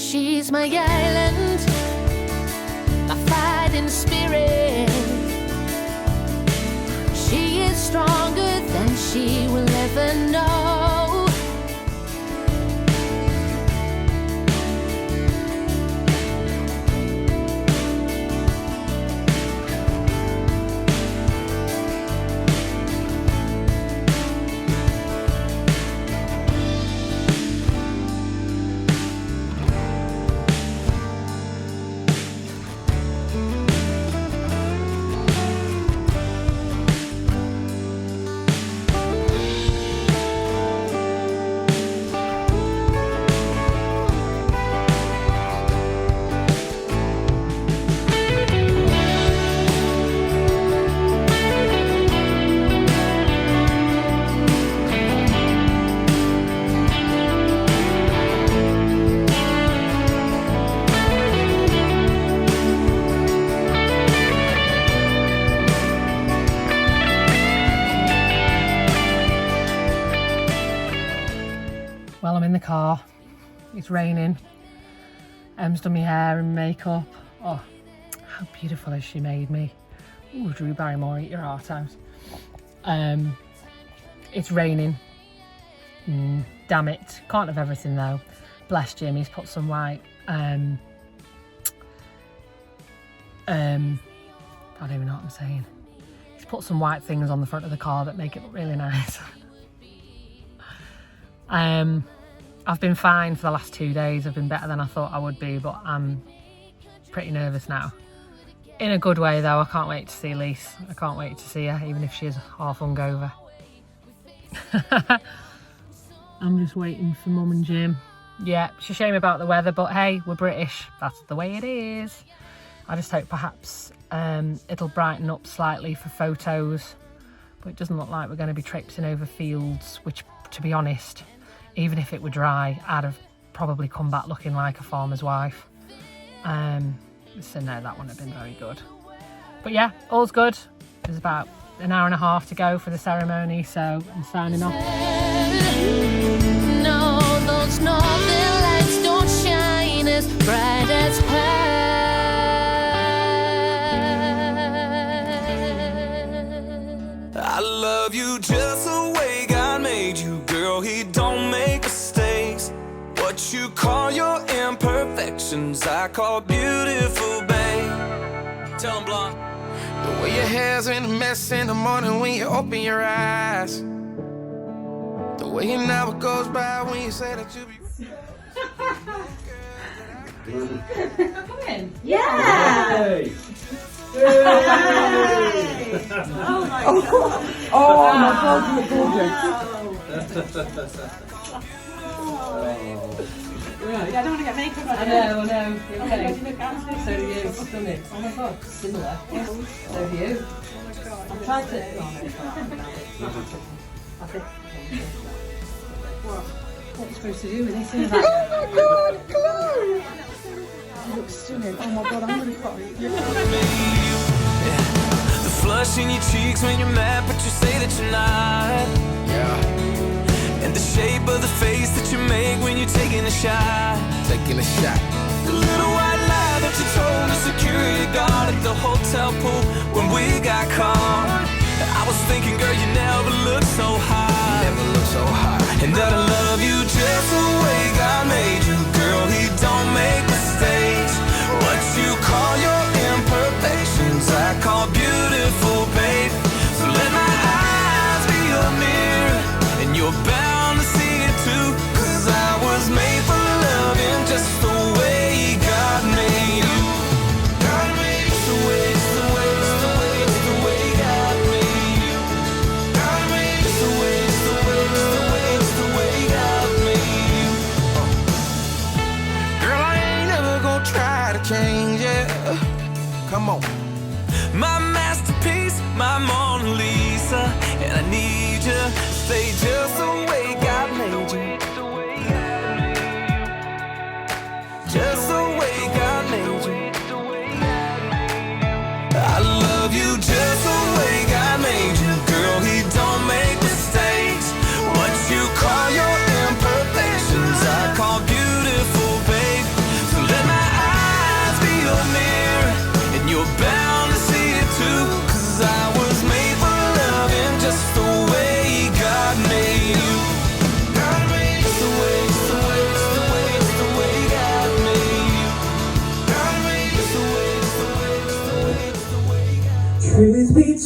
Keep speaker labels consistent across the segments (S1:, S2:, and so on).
S1: She's my island, my fighting spirit. She is stronger than she will ever know.
S2: Well, I'm in the car. It's raining. Em's done my hair and makeup. Oh, how beautiful has she made me. Ooh, Drew Barrymore, eat your heart out. It's raining. Damn it. Can't have everything though. Bless Jim, he's put some white I don't even know what I'm saying. He's put some white things on the front of the car that make it look really nice. I've been fine for the last 2 days. I've been better than I thought I would be, but I'm pretty nervous now. In a good way though. I can't wait to see Lise. I can't wait to see her, even if she's half hungover. I'm just waiting for Mum and Jim. Yeah, it's a shame about the weather, but hey, we're British. That's the way it is. I just hope perhaps it'll brighten up slightly for photos, but it doesn't look like we're going to be traipsing over fields, which, to be honest, even if it were dry, I'd have probably come back looking like a farmer's wife. So no, that wouldn't have been very good. But yeah, all's good. There's about an hour and a half to go for the ceremony, so I'm signing off.
S1: No, those northern lights don't shine as bright as her.
S3: I love you just the way God made you, girl. He don't make mistakes. What you call your imperfections, I call beautiful, babe. Tell him, blonde.
S4: The way your hair's in a mess in the morning when you open your eyes. The way an hour goes by when you say that you be.
S2: Come in.
S5: Yeah!
S6: Hey.
S5: Oh my God! Oh my God, you're gorgeous!
S2: Right.
S5: Yeah, I don't want to get makeup on
S2: I know. Okay. So do you. Stunning. Oh my God, similar. So do you. I'm trying to... What are you supposed to do with this? Oh
S5: my God, Chloe! You look stunning. Oh my God, I'm really sorry.
S3: The flush in your cheeks when you're mad, but you say that you're not.
S4: Yeah,
S3: And the shape of the face that you make when you're taking a shot.
S4: taking a shot.
S3: The little white lie that you told the security guard at the hotel pool when we got caught. I was thinking, girl, you never looked so high.
S4: Never looked so high.
S3: And that I love you just the way God made you, girl. He don't make mistakes. What you call your imperfections, I call beautiful, babe. So let my eyes be your mirror, and you're bound to see it too. 'Cause I was made for loving just the way God made you. God made you. It's the way, it's the way, it's the way, it's the way God made you. God made you. It's the way, it's the way, it's the way, it's the way God made you.
S4: Girl, I ain't never gonna try to change it. Come on.
S3: My masterpiece, my Mona Lisa, and I need you to stay just the way God made you. Just the way God made you. I love you just the way God made you, girl. He don't make mistakes. What you call your imperfections, I call beautiful, babe.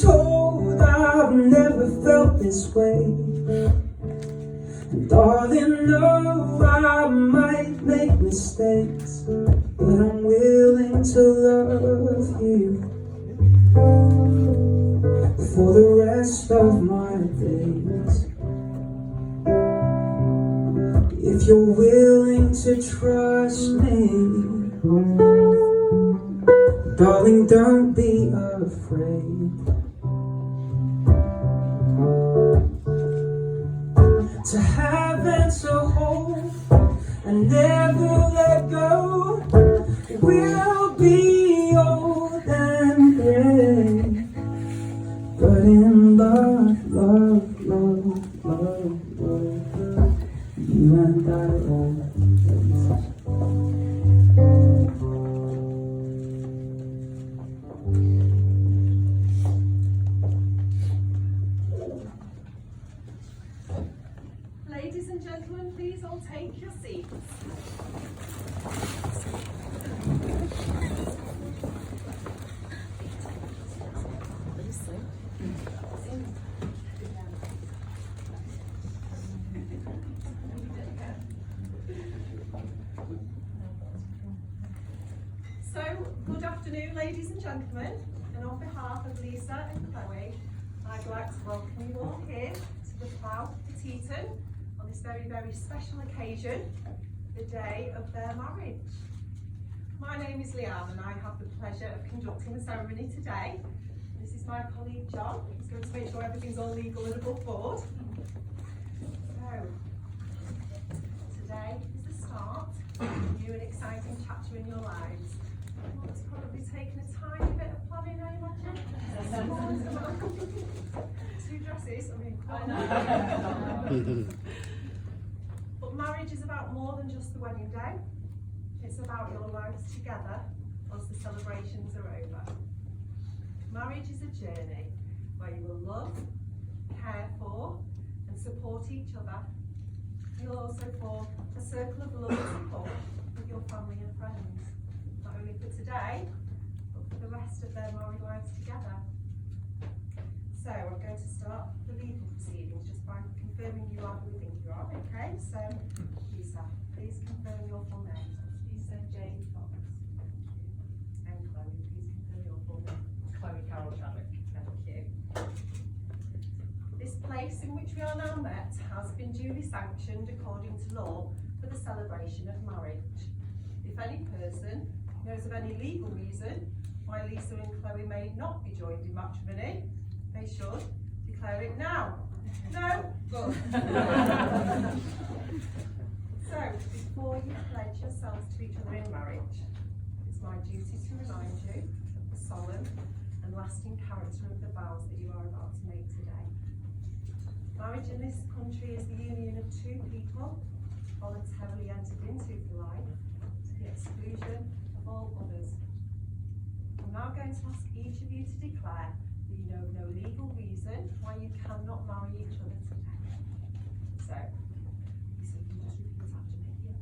S6: told I've never felt this way. Darling, no, I might make mistakes, but I'm willing to love you for the rest of my days. If you're willing to trust me, darling, don't be afraid to have and to hold and never let go. We'll be old and gray, but in love, love, love, love, love, you and I always.
S7: Ladies and gentlemen, please all take your seats. So, good afternoon, ladies and gentlemen, and on behalf of Lisa and Chloe, I'd like to welcome you all here to the Plough at Eton on this very, very special occasion, the day of their marriage. My name is Leanne and I have the pleasure of conducting the ceremony today. This is my colleague John, who's going to make sure everything's all legal and above board. So, today is the start of a new and exciting chapter in your lives. Well, it's probably taken a tiny bit of planning, I imagine. 2 dresses, I mean, but marriage is about more than just the wedding day. It's about your lives together once the celebrations are over. Marriage is a journey where you will love, care for and support each other. You'll also form a circle of love and support with your family and friends, not only for today, but for the rest of their married lives together. So I'm going to start the legal proceedings just by confirming you are who we think you are, okay? So, Lisa, please confirm your full name. Lisa Jane Fox. And Chloe, please confirm your full name.
S2: Chloe Carol Chadwick.
S7: Thank you. This place in which we are now met has been duly sanctioned according to law for the celebration of marriage. If any person knows of any legal reason why Lisa and Chloe may not be joined in matrimony, they should declare it now. No? Good. So, before you pledge yourselves to each other in marriage, it's my duty to remind you of the solemn and lasting character of the vows that you are about to make today. Marriage in this country is the union of 2 people voluntarily entered into for life to the exclusion of all others. I'm now going to ask each of you to declare that you know no legal reason why you cannot marry each other today. So, Lisa, you can just repeat after me.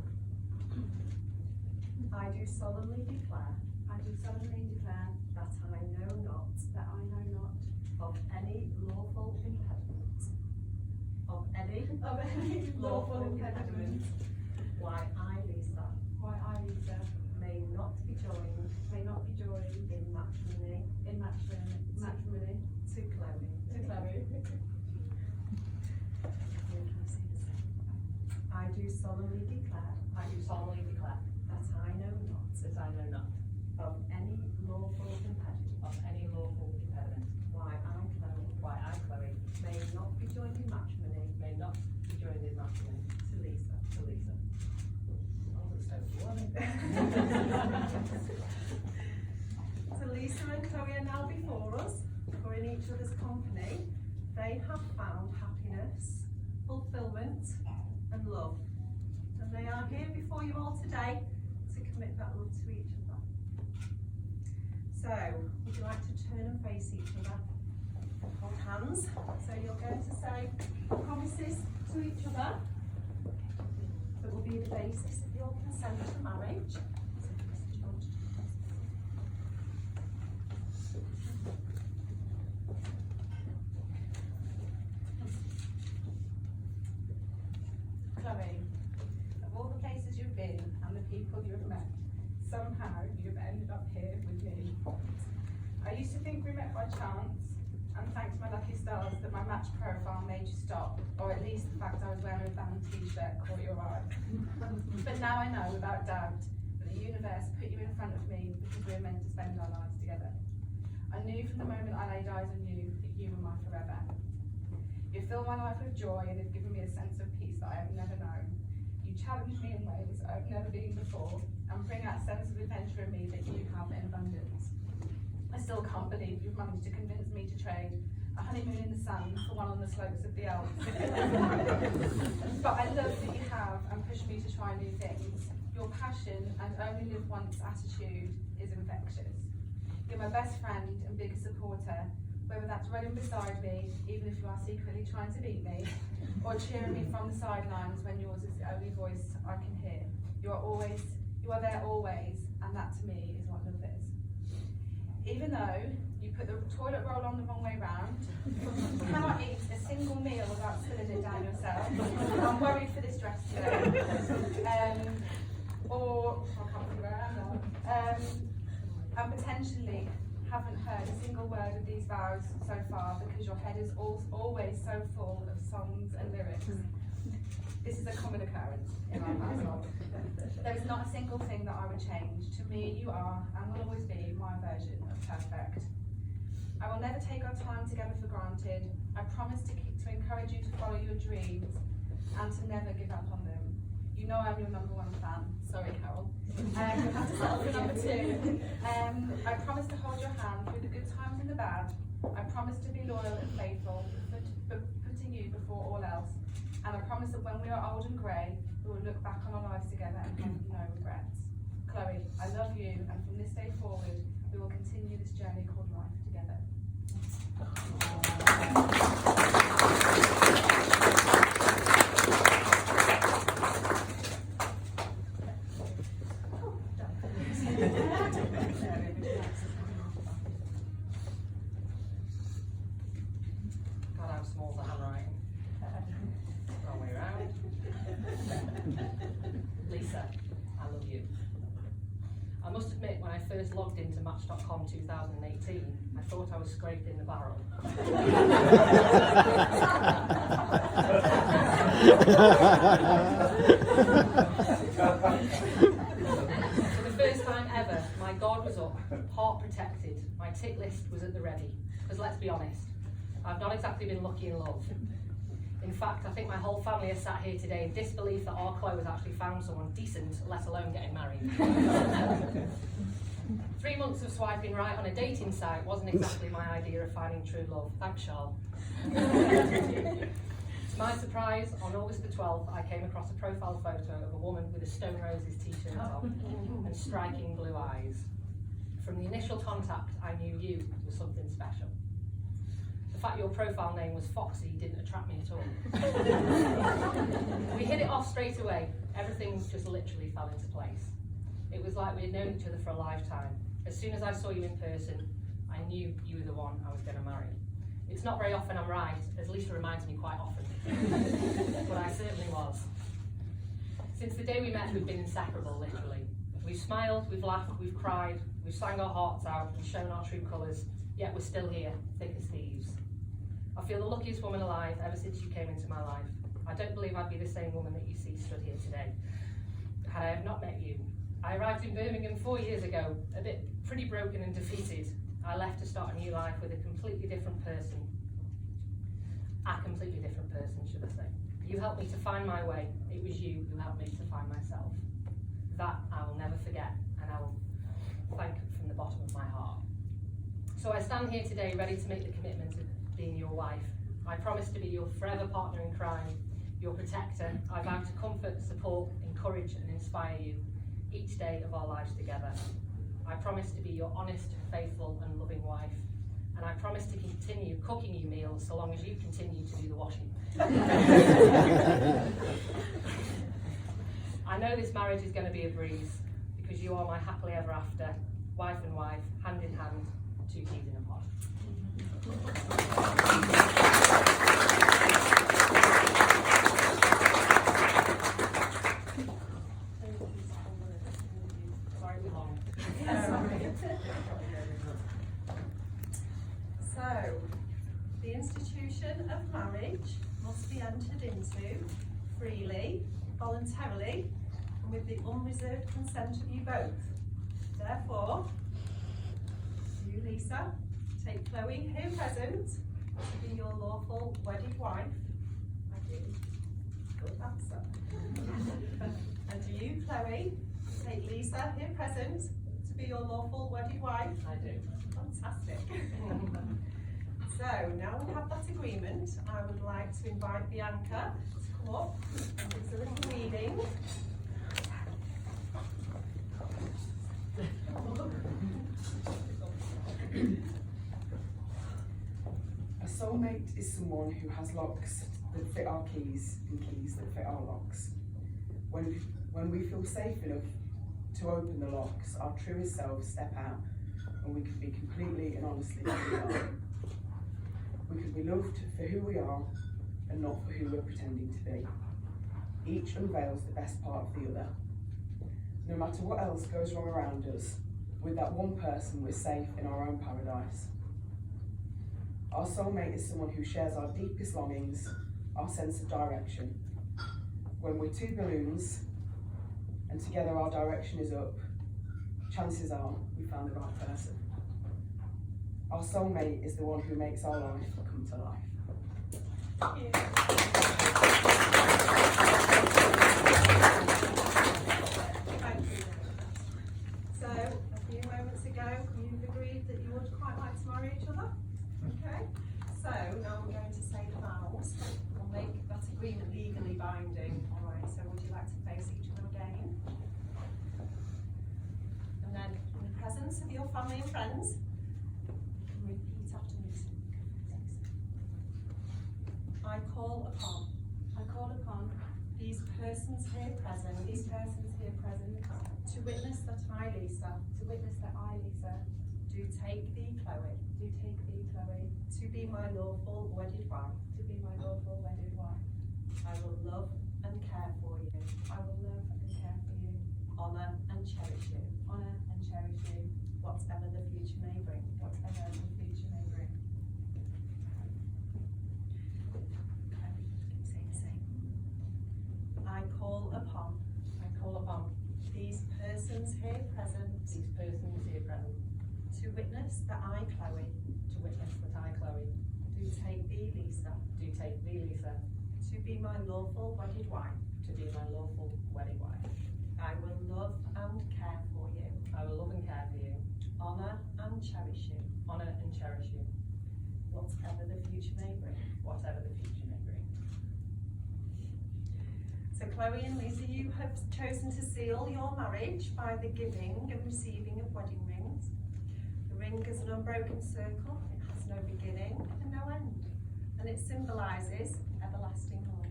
S7: I do solemnly declare. I do solemnly declare that I know not. That I know not of any lawful impediment. Of any lawful impediment. Why I, Lisa. Why I, Lisa. May not be joined. May not be joined in matrimony. In matrimony. Matrimony. To Chloe. To Chloe. I do solemnly declare. I do solemnly declare. That I know not. That I know not. Of any lawful impediment. Of any lawful impediment. Why I, Chloe. Why I, Chloe. May not be joined in matrimony. May not be joined in matrimony. To Lisa. To Lisa. So Lisa and Chloe are now before us, for in each other's company, they have found happiness, fulfilment, and love. And they are here before you all today to commit that love to each other. So, would you like to turn and face each other? Hold hands. So you're going to say promises to each other that will be the basis of your consent to marriage. Chloe, of all the places you've been and the people you've met, somehow you've ended up here with me. I used to think we met by chance, and thanks to my lucky stars that my match profile made you stop, or at least the fact I was wearing a band t-shirt caught your eye. But now I know without doubt that the universe put you in front of me because we were meant to spend our lives together. I knew from the moment I laid eyes on you that you were my forever. You fill my life with joy and have given me a sense of peace that I have never known. You challenge me in ways I've never been before and bring out a sense of adventure in me that you have in abundance. I still can't believe you've managed to convince me to trade a honeymoon in the sun for one on the slopes of the Alps. But I love that you have and push me to try new things. Your passion and only live once attitude is infectious. You're my best friend and biggest supporter, whether that's running beside me, even if you are secretly trying to beat me, or cheering me from the sidelines when yours is the only voice I can hear. You are there always, and that to me is what love is. Even though you put the toilet roll on the wrong way round, you cannot eat a single meal without spilling it down yourself. I'm worried for this dress today. Or, I can't figure out now. And potentially haven't heard a single word of these vows so far because your head is always so full of songs and lyrics. This is a common occurrence in our household. There is not a single thing that I would change. To me, you are and will always be my version of perfect. I will never take our time together for granted. I promise to encourage you to follow your dreams and to never give up on them. You know I'm your #1 fan. Sorry, Carol. You have to settle for #2. I promise to hold your hand through the good times and the bad. I promise to be loyal and faithful, putting you before all else. And I promise that when we are old and grey, we will look back on our lives together and have no regrets. Chloe, I love you, and from this day forward, we will continue this journey called life together.
S2: God, how small's the handwriting? Wrong way around. Lisa, I love you. I must admit, when I first logged into Match.com 2018, I thought I was scraping the barrel. For the first time ever, my guard was up, heart protected, my tick list was at the ready. Because let's be honest, I've not exactly been lucky in love. In fact, I think my whole family has sat here today in disbelief that our Chloe has actually found someone decent, let alone getting married. 3 months of swiping right on a dating site wasn't exactly my idea of finding true love. Thanks, Charles. To my surprise, on August the 12th, I came across a profile photo of a woman with a Stone Roses t-shirt on and striking blue eyes. From the initial contact, I knew you was something special. The fact your profile name was Foxy didn't attract me at all. We hit it off straight away. Everything just literally fell into place. It was like we had known each other for a lifetime. As soon as I saw you in person, I knew you were the one I was going to marry. It's not very often I'm right, as Lisa reminds me quite often. But I certainly was. Since the day we met, we've been inseparable, literally. We've smiled, we've laughed, we've cried, we've sang our hearts out and shown our true colours, yet we're still here, thick as thieves. I feel the luckiest woman alive ever since you came into my life. I don't believe I'd be the same woman that you see stood here today had I have not met you. I arrived in Birmingham 4 years ago, pretty broken and defeated. I left to start a new life with a completely different person. A completely different person, should I say. You helped me to find my way. It was you who helped me to find myself. That I will never forget, and I will thank from the bottom of my heart. So I stand here today ready to make the commitment of being your wife. I promise to be your forever partner in crime, your protector. I vow to comfort, support, encourage and inspire you each day of our lives together. I promise to be your honest, faithful and loving wife. And I promise to continue cooking you meals so long as you continue to do the washing. I know this marriage is going to be a breeze because you are my happily ever after, wife and wife, hand in hand, 2 keys in a pod.
S7: entered into freely, voluntarily, and with the unreserved consent of you both. Therefore, you, Lisa, take Chloe, here present, to be your lawful wedded wife. I do. Good answer. And you, Chloe, take Lisa, here present, to be your lawful wedded wife.
S2: I do.
S7: Fantastic. So now we have that agreement, I would like to invite Bianca to come up and give us a little reading.
S5: A soulmate is someone who has locks that fit our keys and keys that fit our locks. When we feel safe enough to open the locks, our truest selves step out and we can be completely and honestly who we are. We can be loved for who we are and not for who we're pretending to be. Each unveils the best part of the other. No matter what else goes wrong around us, with that one person we're safe in our own paradise. Our soulmate is someone who shares our deepest longings, our sense of direction. When we're two balloons and together our direction is up, chances are we found the right person. Our soulmate is the one who makes our life come to life.
S7: Thank you. So, a few moments ago, you've agreed that you would quite like to marry each other. Okay? So, now we're going to say the vows. We'll make that agreement legally binding. Alright, so would you like to face each other again? And then, in the presence of your family and friends, repeat after me. I call upon these persons here present to witness that I, Lisa, do take thee, Chloe, to be my lawful wedded wife. I will love and care for you. Honour and cherish you. Whatever the future may bring. Say the same. I call upon these persons here present to witness that I, Chloe, do take thee, Lisa, to be my lawful wedded wife. I will love and care for you. Honour and cherish you. Whatever the future may bring. So Chloe and Lisa, you have chosen to seal your marriage by the giving and receiving of wedding rings. The ring is an unbroken circle, it has no beginning and no end, and it symbolises everlasting love.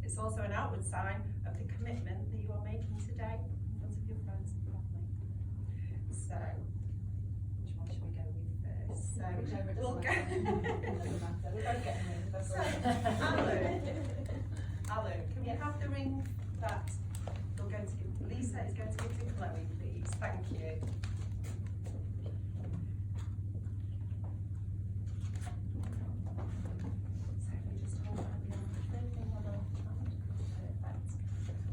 S7: It's also an outward sign of the commitment that you are making today in front of your friends and family. So, which one should we go with first? So, we'll go. So, Alan, can we have the ring that you're going to give? Lisa is going to give to Chloe, please. Thank you. So if we just hold that behind the third thing on our hand. Perfect.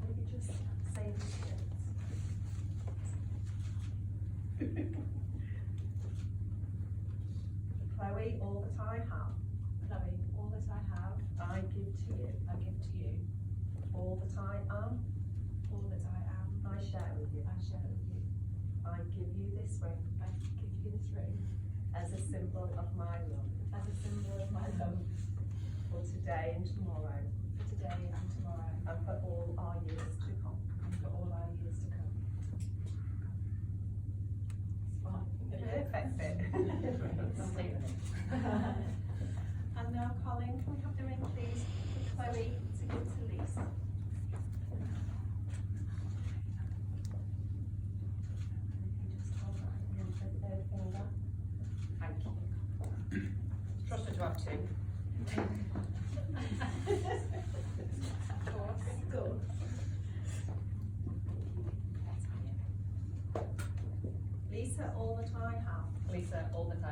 S7: Maybe just say the words. Chloe, all that I have. I give to you. All that I am. I share with you. I give you this ring. As a symbol of my love. For today and tomorrow. And for all our years to come. Perfect fit. And now, Colin, can we have the ring, please, for Chloe to give to Lisa? Just hold that again for the third finger. Thank you. Trust her to have two. Of course. Good. Lisa, all that I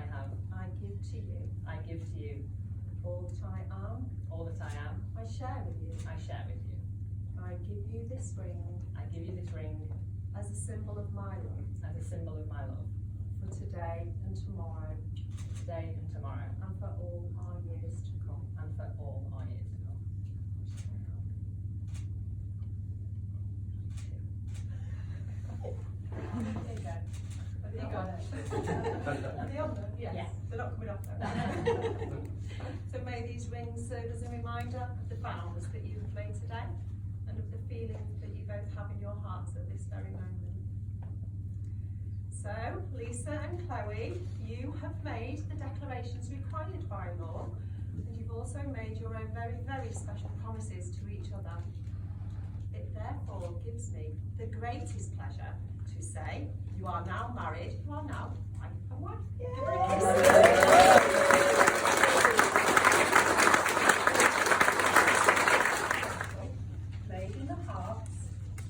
S7: have. I give to you.
S2: I give to you
S7: All that I am.
S2: all that I am.
S7: I share with you.
S2: I share with you.
S7: I give you this ring
S2: I give you this ring
S7: as a symbol of my love
S2: as a symbol of my love
S7: for today and tomorrow
S2: today and tomorrow
S7: and for all our years to come.
S2: and for all our years to come.
S7: There you go. Have you got it? Are they on there? Yes.
S2: Yes.
S7: They're not coming off though. So may these rings serve as a reminder of the vows that you have made today and of the feelings that you both have in your hearts at this very moment. So, Lisa and Chloe, you have made the declarations required by law, and you've also made your own very, very special promises to each other. It therefore gives me the greatest pleasure to say you are now married, you are now wife and wife. Give her a kiss. Made in the hearts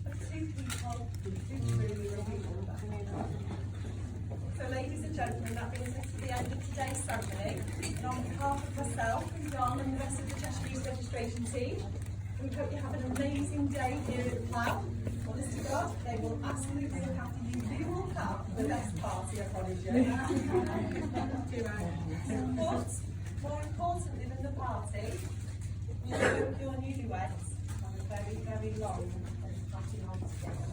S7: of two people who truly love each other. So ladies and gentlemen, that brings us to the end of today's ceremony. And on behalf of myself and John and the rest of the Cheshire East registration team, we hope you have an amazing day here at the Plough. Honest to God, they will absolutely look after you. You will have the best party, I promise you. But more importantly than the party, we hope your newlyweds have a very, very long and happy life together.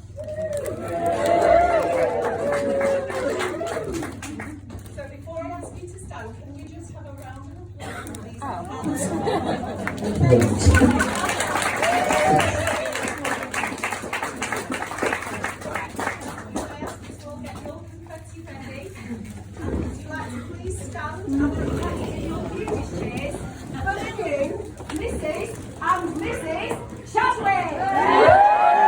S7: So before I ask you to stand, can we just have a round of applause, please? Mrs. and Mrs. Chadwick!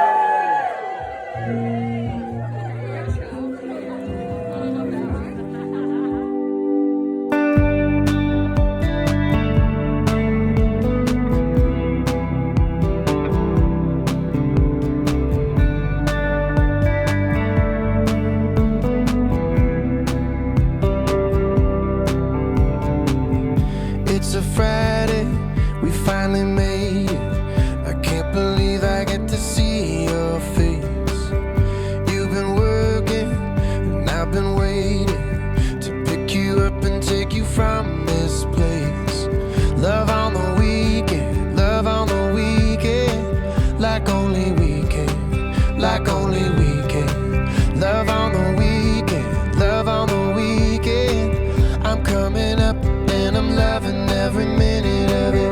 S3: It's a Friday, we finally made it. I can't believe I get to see your face. You've been working, and I've been waiting to pick you up and take you from this place. Love on the weekend, like only we can, like only we can. Love on the weekend, I'm coming up and I'm loving every minute of it.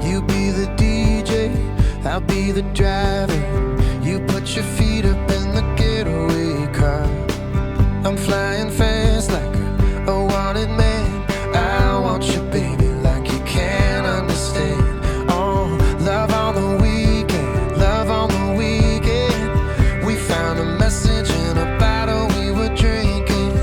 S3: You be the DJ, I'll be the driver. You put your feet up in the getaway car. I'm flying fast like a wanted man. I want you, baby, like you can't understand. Oh, love on the weekend, love on the weekend. We found a message in a bottle we were drinking.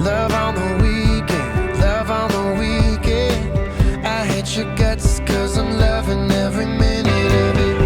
S3: Love on the weekend, love on the weekend. I hate your guts 'cause I'm loving every minute of it.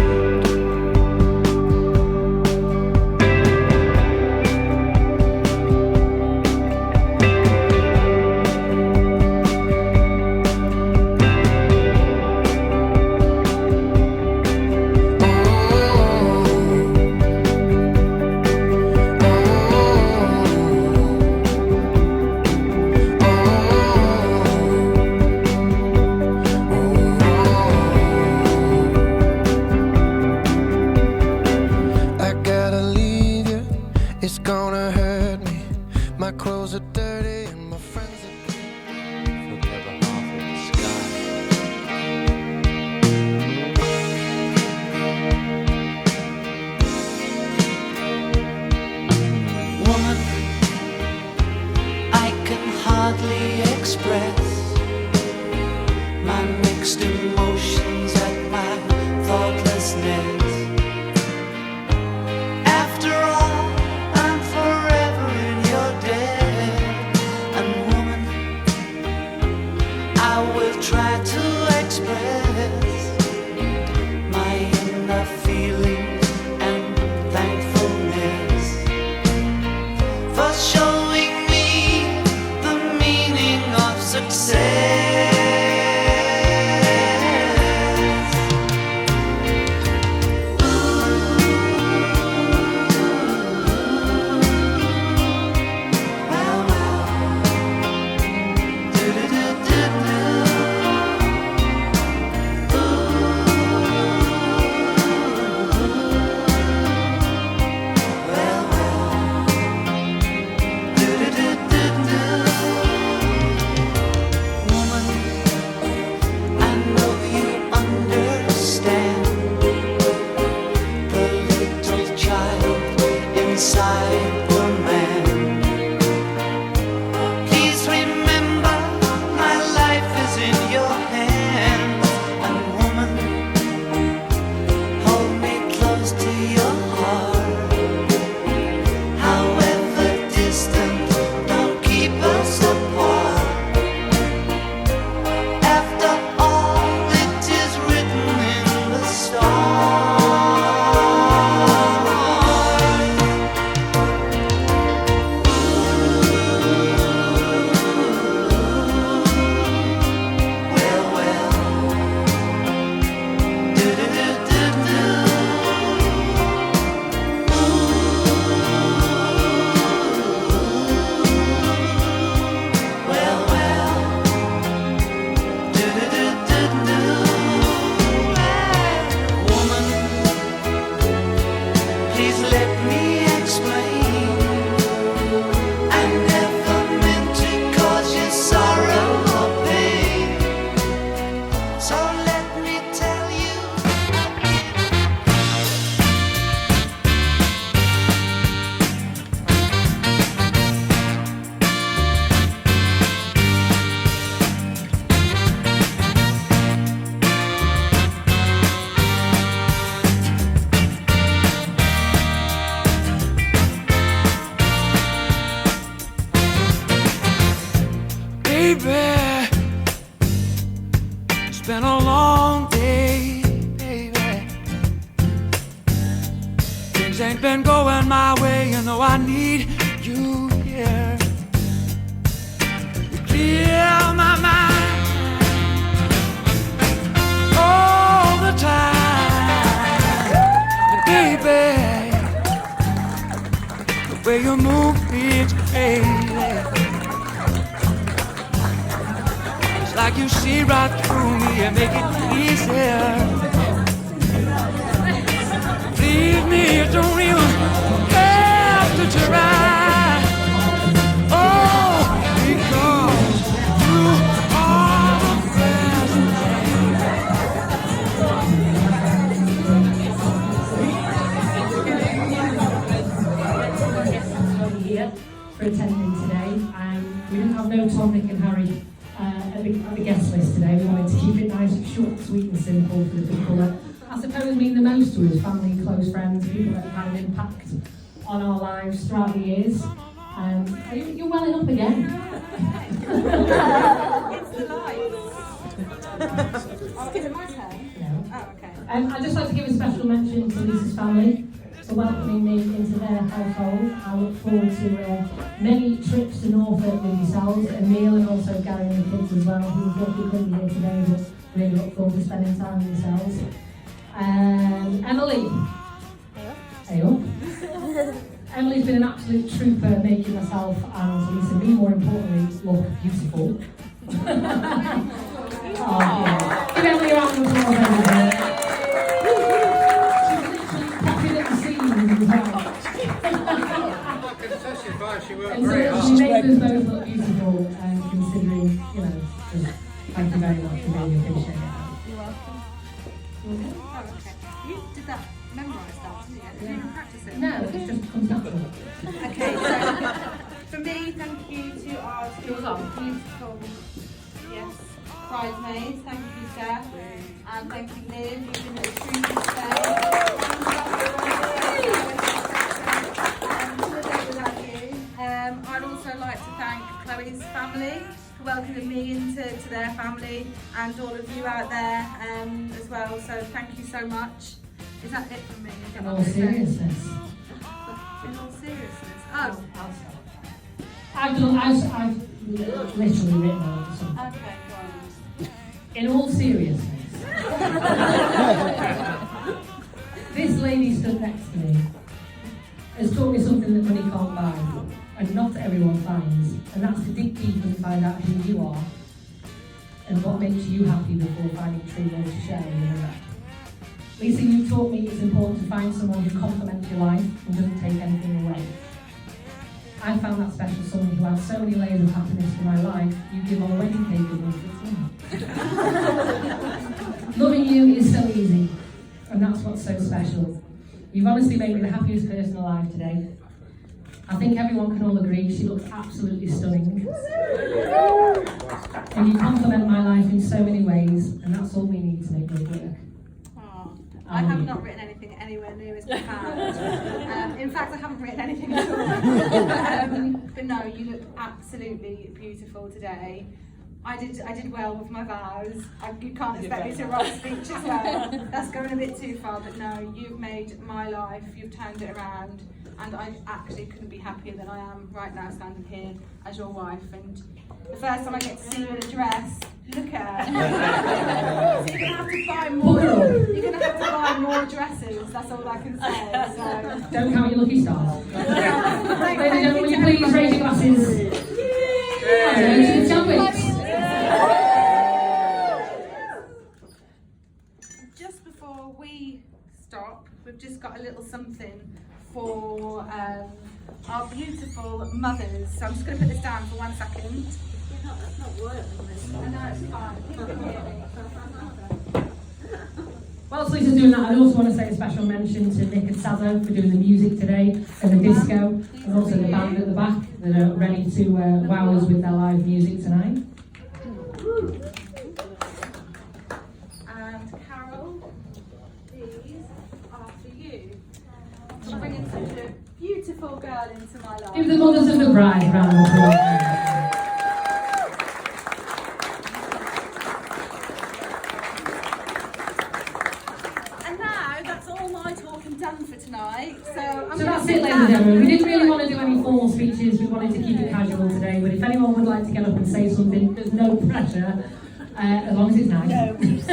S3: Things ain't been going my way, you know I need you here. You clear my mind all the time, baby. The way you move me, it's crazy. It's like you see right through me and make it easier. Believe me, you don't even have to try. Oh, because you are the best.
S8: Here for attending today. We didn't have no Tom, Nick and Harry at the guest list today. We wanted to keep it nice, short, sweet and simple for the people that I suppose mean the most to us, family, close friends, people that have had an impact on our lives throughout the years. You're welling up again.
S7: It's the lights. Oh, is it my turn?
S8: No.
S7: Oh, okay.
S8: I'd just like to give a special mention to Lisa's family for welcoming me into their household. I look forward to many trips to Norfolk with yourselves, and Neil and also Gary and the kids as well, who lucky couldn't be here today, but really look forward to spending time with yourselves. Emily. Hey up. Emily's been an absolute trooper making myself and Lisa, me more importantly, look beautiful. Oh, yeah. Give Emily a round of applause, everybody. She's literally popping at the scenes as well.
S9: I can testify she worked
S8: And
S9: very
S8: so
S9: hard.
S8: she makes us both look beautiful, considering, you know, just thank you very much, we really appreciate it.
S7: You're welcome. Oh, okay. You did that, memorise that, didn't you? Did you even practice it?
S8: No, it just comes natural.
S7: Okay, so for me, thank you to our two beautiful, yes, bridesmaids. Thank you, Seth, and thank you, Liv. You've been a true today. I'd also like to thank Chloe's family for welcoming me into their family, and all of you out there as well. So thank you so much. Is that it from me?
S8: In all seriousness.
S7: In all seriousness. Oh.
S8: I've literally written out something.
S7: Okay, go on.
S8: In all seriousness. This lady stood next to me has taught me something that money can't buy, and not everyone finds, and that's to dig deep and find out who you are and what makes you happy before finding true love to share with another. Lisa, you taught me it's important to find someone who complements your life and doesn't take anything away. I found that special someone who has so many layers of happiness for my life, you give on a wedding cake and loving you is so easy, and that's what's so special. You've honestly made me the happiest person alive today. I think everyone can all agree she looks absolutely stunning. And you complement my life in so many ways, and that's all we need to make it work.
S7: Oh, I have not written anything anywhere near as profound. In fact, I haven't written anything at all. But no, you look absolutely beautiful today. I did well with my vows. You can't expect me to write a speech as well. That's going a bit too far, but no, you've made my life, you've turned it around, and I actually couldn't be happier than I am right now standing here as your wife. And the first time I get to see you in a dress, look at her. So you're gonna have to buy more. You're gonna have to buy more dresses. That's all I can say. So
S8: don't count your lucky stars. Ladies and gentlemen, will you please raise your glasses? Congratulations, Chadwick.
S7: Just before we stop, we've just got a little something for our beautiful mothers. So I'm just going to put this down for 1 second. That's not working. I know, it's fine. You can hear me.
S8: Whilst Lisa's doing that, I'd also want to say a special mention to Nick and Sazo for doing the music today and the disco, and also the band at the back that are ready to wow us with their live music tonight.
S7: And Carol, these are for you. For bringing such a beautiful girl into my life.
S8: Give the mothers of the bride a round of applause.
S7: And now that's all my talking done
S10: planned for tonight, so I'm
S8: So that's it, ladies and gentlemen. We didn't really want to do any formal speeches. We wanted to keep it casual today. But if anyone would like to get up and say something, there's no pressure, as long as it's nice. If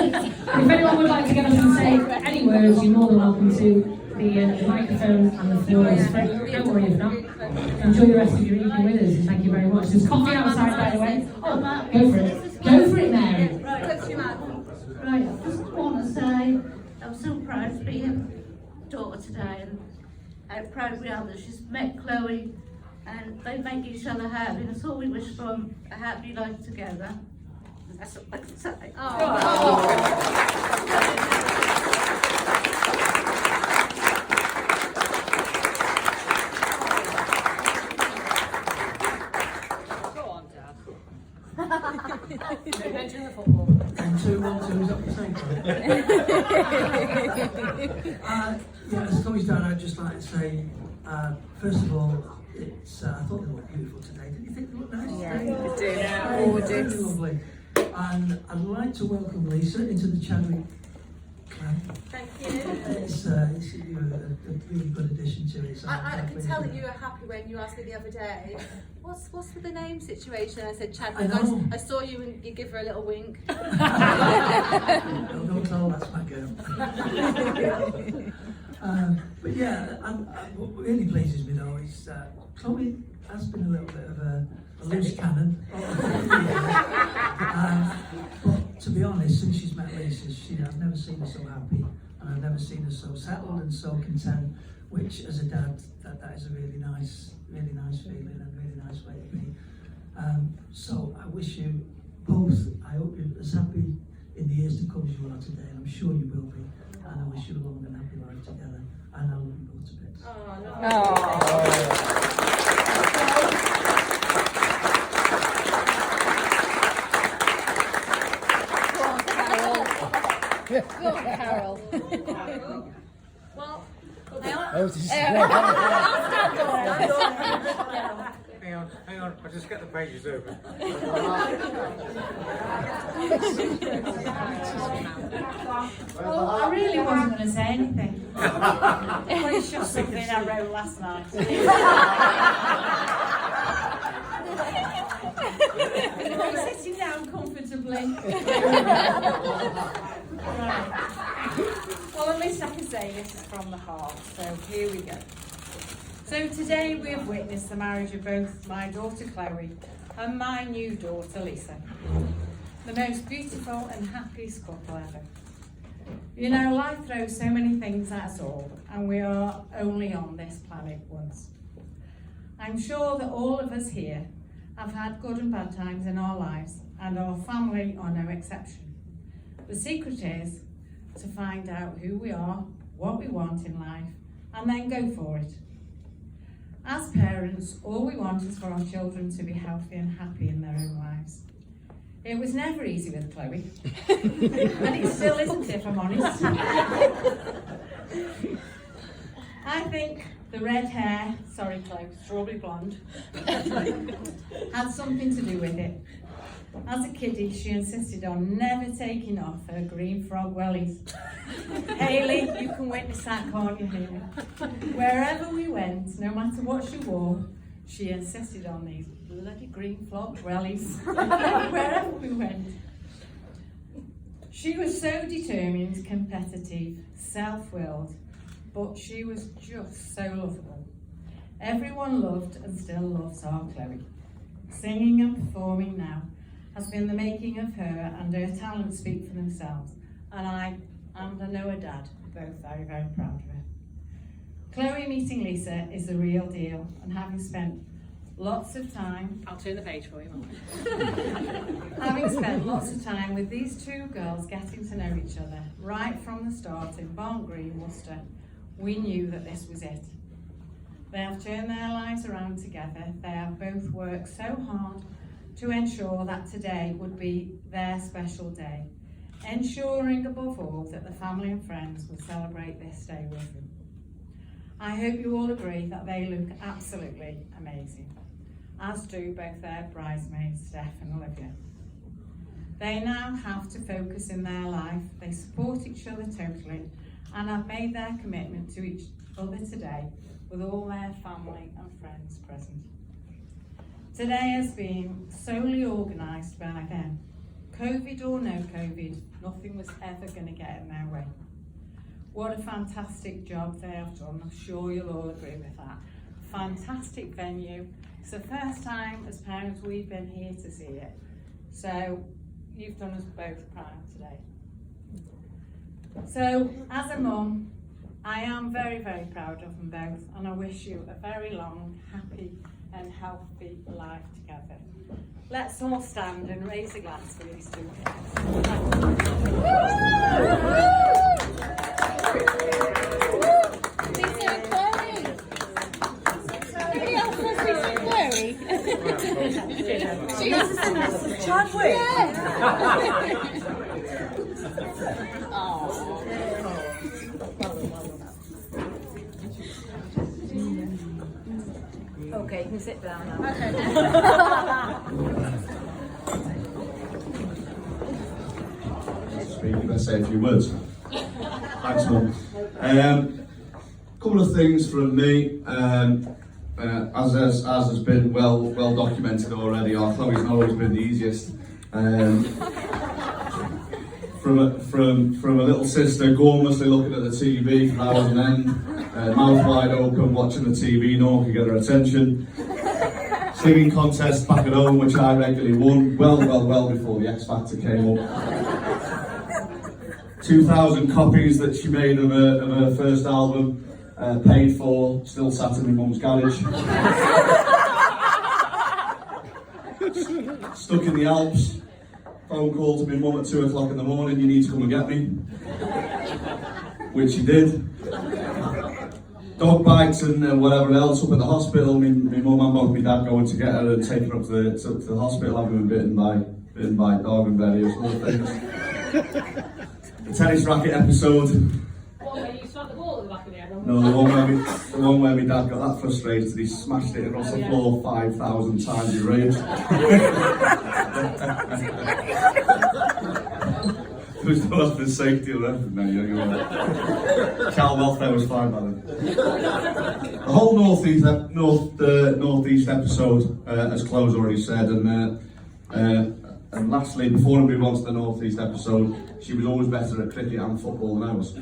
S8: anyone would like to get up and say any words, you're more than welcome to. The microphone and the floor is free. Don't worry if not. Enjoy the rest of your evening with us. And thank you very much. There's coffee outside, by the way. Oh, go for it. Go for it, Mary.
S10: Right,
S11: Right, I just want to say I'm so proud to be a daughter today, and how proud we are that she's met Chloe and they make each other happy. That's all we wish for, a happy life together. That's what I can say.
S2: Mention the football.
S12: And 2-1-2 is up the same time. Yeah, as Chloe's done, I'd just like to say, first of all, it's I thought they looked beautiful today. Didn't you think they looked nice today?
S10: we do.
S12: Yeah, gorgeous. Lovely. And I'd like to welcome Lisa into the Chadwick clan.
S10: Thank you.
S12: It's you're a really good addition to it. So
S10: I can tell that you were happy when you asked me the other day, what's with the name situation? I said, Chadwick, I saw you and you give her a little wink.
S12: No, don't tell, that's my girl. But yeah, what really pleases me though is Chloe has been a little bit of a loose cannon. But to be honest, since she's met Lisa, I've never seen her so happy, and I've never seen her so settled and so content, which as a dad, that is a really nice feeling and a really nice way to be. So I wish you both, I hope you're as happy in the years to come as you are today, and I'm sure you will be, and I wish you a long and happy life together, and I love you both to bits.
S1: Go on, Carol.
S10: Well,
S9: Hang on, I'll just get the pages open.
S13: Well, I really wasn't going to say anything. Well, it's just something I wrote last night. Sitting down comfortably. Right. Well, at least I can say this is from the heart, so here we go. So today we have witnessed the marriage of both my daughter Chloe and my new daughter Lisa. The most beautiful and happiest couple ever. You know, life throws so many things at us all, and we are only on this planet once. I'm sure that all of us here have had good and bad times in our lives, and our family are no exception. The secret is to find out who we are, what we want in life, and then go for it. As parents, all we want is for our children to be healthy and happy in their own lives. It was never easy with Chloe, and it still isn't, if I'm honest. I think the red hair, sorry Chloe, strawberry blonde, had something to do with it. As a kiddie, she insisted on never taking off her green frog wellies. Hayley, you can witness that, can't you, Hayley? Wherever we went, no matter what she wore, she insisted on these bloody green frog wellies. Wherever we went. She was so determined, competitive, self-willed, but she was just so lovable. Everyone loved and still loves our Chloe. Singing and performing now has been the making of her, and her talents speak for themselves. And I know her dad, both very, very proud of her. Chloe meeting Lisa is the real deal, and having spent lots of time...
S2: I'll turn the page for you, Mum.
S13: Having spent lots of time with these two girls getting to know each other, right from the start in Barn Green, Worcester, we knew that this was it. They have turned their lives around together. They have both worked so hard to ensure that today would be their special day, ensuring above all that the family and friends would celebrate this day with them. I hope you all agree that they look absolutely amazing, as do both their bridesmaids, Steph and Olivia. They now have to focus in their life. They support each other totally, and have made their commitment to each other today with all their family and friends present. Today has been solely organised by them. COVID or no COVID, nothing was ever going to get in their way. What a fantastic job they have done. I'm sure you'll all agree with that. Fantastic venue. It's the first time as parents we've been here to see it. So you've done us both proud today. So as a mum, I am very, very proud of them both, and I wish you a very long, happy and healthy life together. Let's all stand and raise a glass for these two kids.
S10: Chadwick!
S13: Okay, you can sit down now.
S14: Speaking, let's say a few words. Thanks, Mum. Couple of things from me. As has been well documented already, our Chloe's not always been the easiest. From a little sister gormlessly looking at the TV for hours on end, mouth wide open watching the TV, no one could get her attention. Singing contest back at home, which I regularly won, well before the X Factor came up. 2,000 copies that she made of her first album, paid for, still sat in my mum's garage. Stuck in the Alps, phone call to my mum at 2 o'clock in the morning, you need to come and get me. Which she did. Dog bites and whatever else up at the hospital, my mum and both my dad going to get her and take her up to the hospital, having been bitten by a dog and various other things. The tennis racket episode.
S2: What, where you slapped the ball at the back of the head?
S14: No, the one where my dad got that frustrated, he smashed it across the floor 5,000 times in rage. There was no health and safety or anything there, child welfare was fine by then. The whole northeast episode, as Chloe's already said, and lastly, before I move on to the northeast episode, she was always better at cricket and football than I was.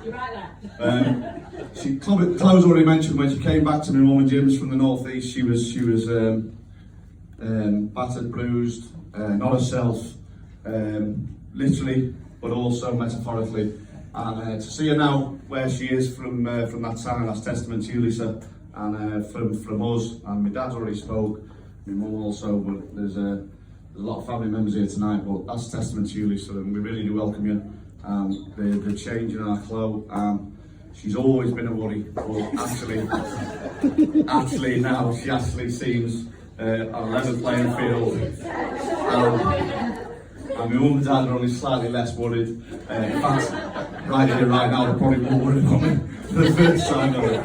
S2: You're right there.
S14: Chloe's already mentioned when she came back to my mum and Jim's from the northeast, she was battered, bruised, not herself, literally, but also metaphorically. And to see her now where she is from that time, that's testament to you, Lisa, and from us. And my dad's already spoke, my mum also, but there's a lot of family members here tonight, but that's testament to you, Lisa, and we really do welcome you. The change in our Chloe, she's always been a worry, but actually now she actually seems on a level playing field. And my mum and dad are only slightly less worried. In fact, right here, right now, they're probably more worried about me for the first time of it.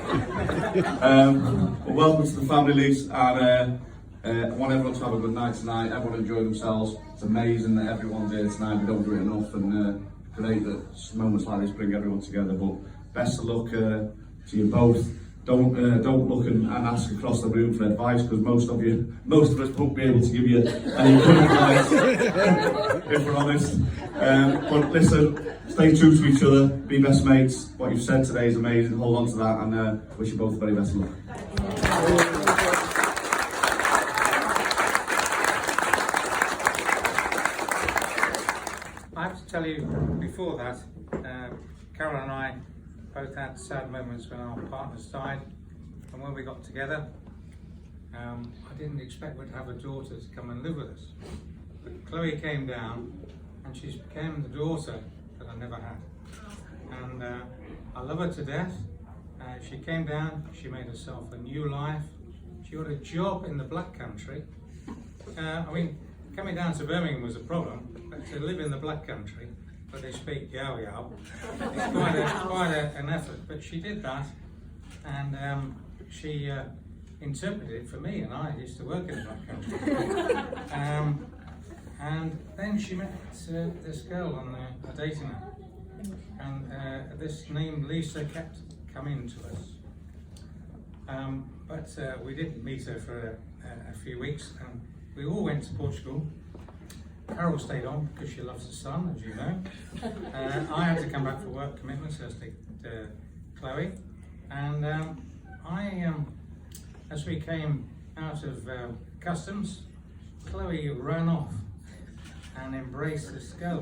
S14: But welcome to the family, Lisa, and I want everyone to have a good night tonight. Everyone enjoy themselves. It's amazing that everyone's here tonight. We don't do it enough, and great that moments like this bring everyone together. But best of luck to you both. Don't look and ask across the room for advice, because most of us won't be able to give you any good advice, if we're honest. But listen, stay true to each other, be best mates. What you've said today is amazing. Hold on to that, and wish you both the very best of luck.
S9: I have to tell you, before that, Carol and I both had sad moments when our partners died, and when we got together, I didn't expect we'd have a daughter to come and live with us. But Chloe came down, and she's became the daughter that I never had. And I love her to death. She came down, she made herself a new life. She got a job in the Black Country. I mean, coming down to Birmingham was a problem, but to live in the Black Country, where they speak yow yow, it's quite an effort. But she did that, and she interpreted it for me, and I used to work in the Black Country. And then she met this girl on a dating app, and this name Lisa kept coming to us. But we didn't meet her for a few weeks, and we all went to Portugal. Carol stayed on because she loves the sun, as you know. I had to come back for work commitments, as did Chloe. And as we came out of customs, Chloe ran off and embraced this girl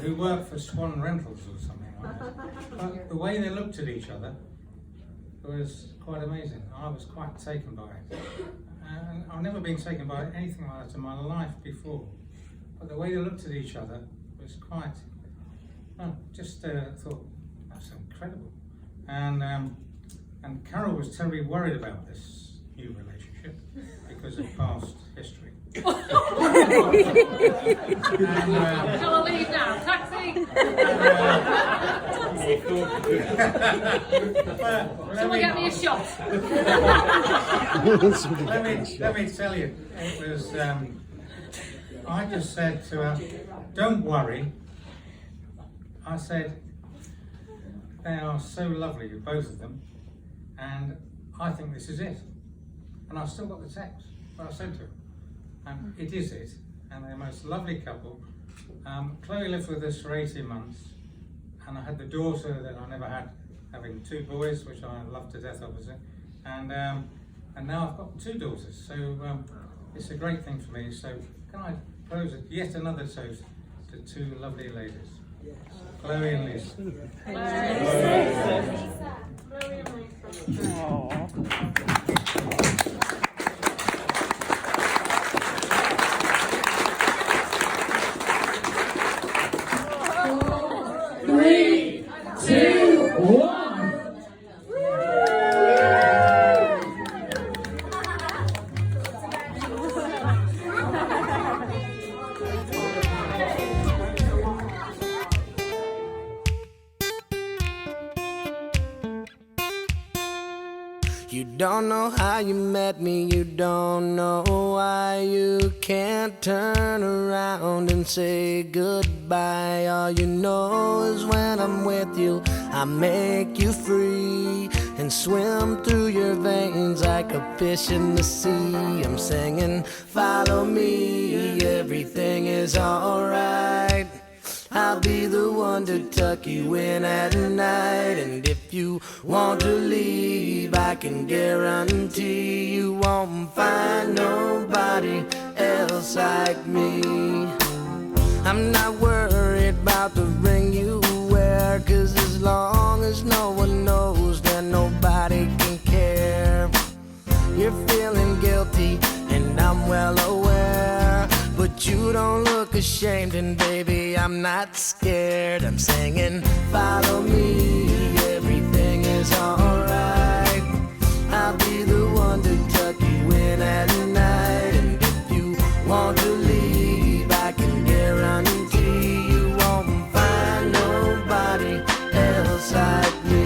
S9: who worked for Swan Rentals or something like that. But the way they looked at each other was quite amazing. I was quite taken by it. And I've never been taken by anything like that in my life before. But the way they looked at each other was quite, thought, that's incredible. And Carol was terribly worried about this new relationship because of past history.
S2: Shall I leave now? Taxi! Someone get me a shot.
S9: let me tell you, it was, I just said to her, don't worry. I said, they are so lovely, both of them, and I think this is it. And I've still got the text, but I said to her, and it is it, and they're the most lovely couple. Chloe lived with us for 18 months, and I had the daughter that I never had, having 2 boys, which I love to death, obviously, and now I've got 2 daughters, so it's a great thing for me. So can I pose yet another toast to 2 lovely ladies, Chloe and Lisa.
S2: Chloe and Lisa.
S3: You don't know how you met me, you don't know why you can't turn around and say goodbye. All you know is when I'm with you, I make you free and swim through your veins like a fish in the sea. I'm singing, follow me, everything is alright. I'll be the one to tuck you in at night. And if you want to leave, I can guarantee you won't find nobody else like me. I'm not worried about the ring you wear, 'cause as long as no one knows, then nobody can care. You're feeling guilty, and I'm well aware, but you don't look ashamed, and baby, I'm not scared. I'm singing, follow me, everything is alright. I'll be the one to tuck you in at night. And if you want to leave, I can guarantee you won't find nobody else like me.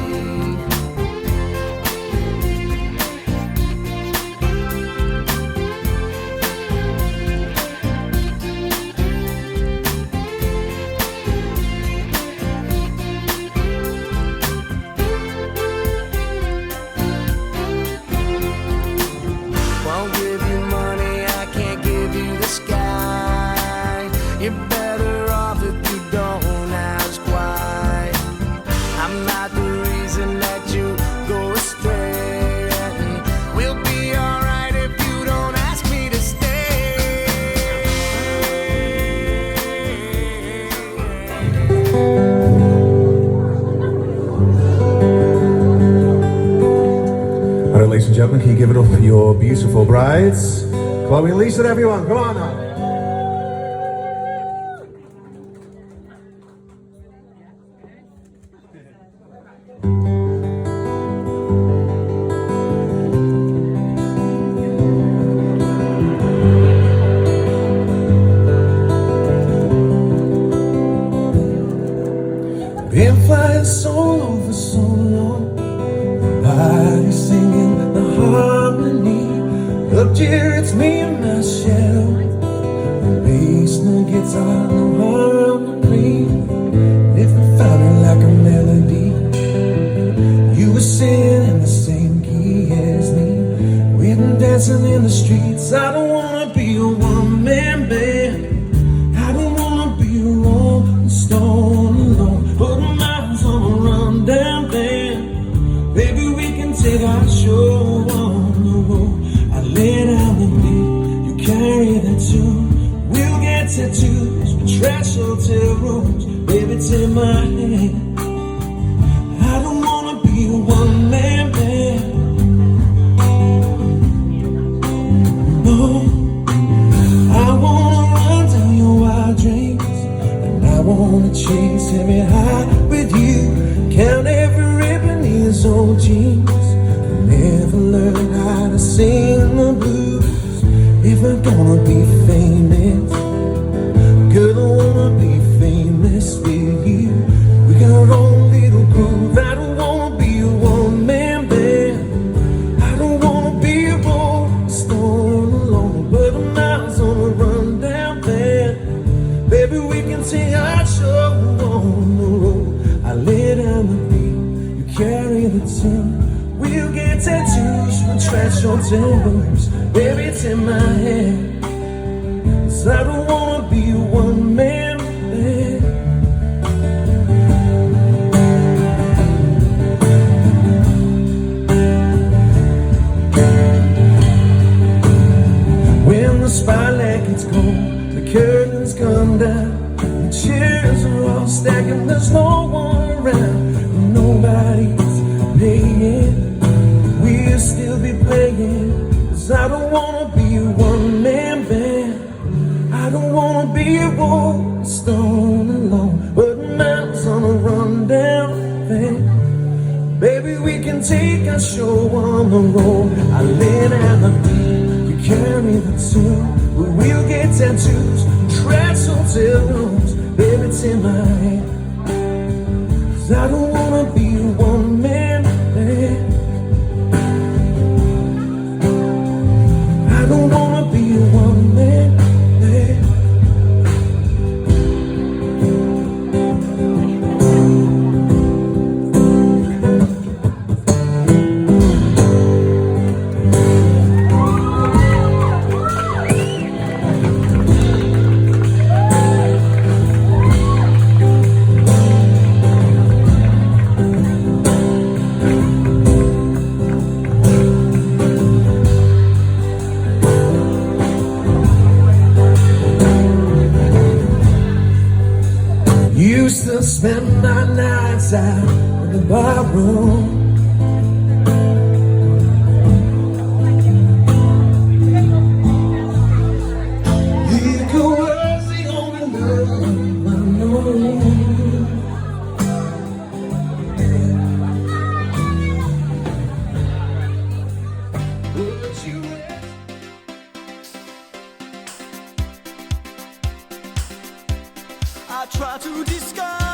S3: You're better off if you don't ask why. I'm not the reason that you go astray, and we'll be alright if you don't ask me to stay.
S15: Alright, ladies and gentlemen, can you give it up for your beautiful brides? Chloe and Lisa, everyone, come on now.
S3: Been flying solo for so long, body singing the harmony. Up here it's me and Michelle, the bass, no guitar, no harmony.
S6: arms, baby, take my hand. I don't wanna be a one-man band. No, I wanna run down your wild dreams, and I wanna chase every high with you. Count every ribbon in his old jeans. Never learn how to sing the blues. If I'm gonna be famous, girl, I wanna be famous with you. We got our own little groove. I don't wanna be a one-man band. I don't wanna be a rolling stone alone, but I'm miles on a rundown van. Baby, we can take our show on the road. I lay down the beat, you carry the tune. We'll get tattoos from trash hotels. Baby, take my hand, 'cause I don't wanna be a one-man band. When the spotlight gets cold, the curtains come down, the chairs are all stacked and there's no one around. Nobody's paying. We'll still be playing, 'cause I don't wanna be a one-man band. I don't wanna be a rolling stone alone, but miles on a rundown van. Baby, we can take our show on the road. I lay down the beat, you carry the tune. We'll get tattoos, trash hotel rooms. Baby, take my hand, 'cause I don't wanna be a one-man band. I don't wanna be a one-man band. Used to spend my nights out in the bar room. Liquor was the only love I know. But you
S3: I try to disguise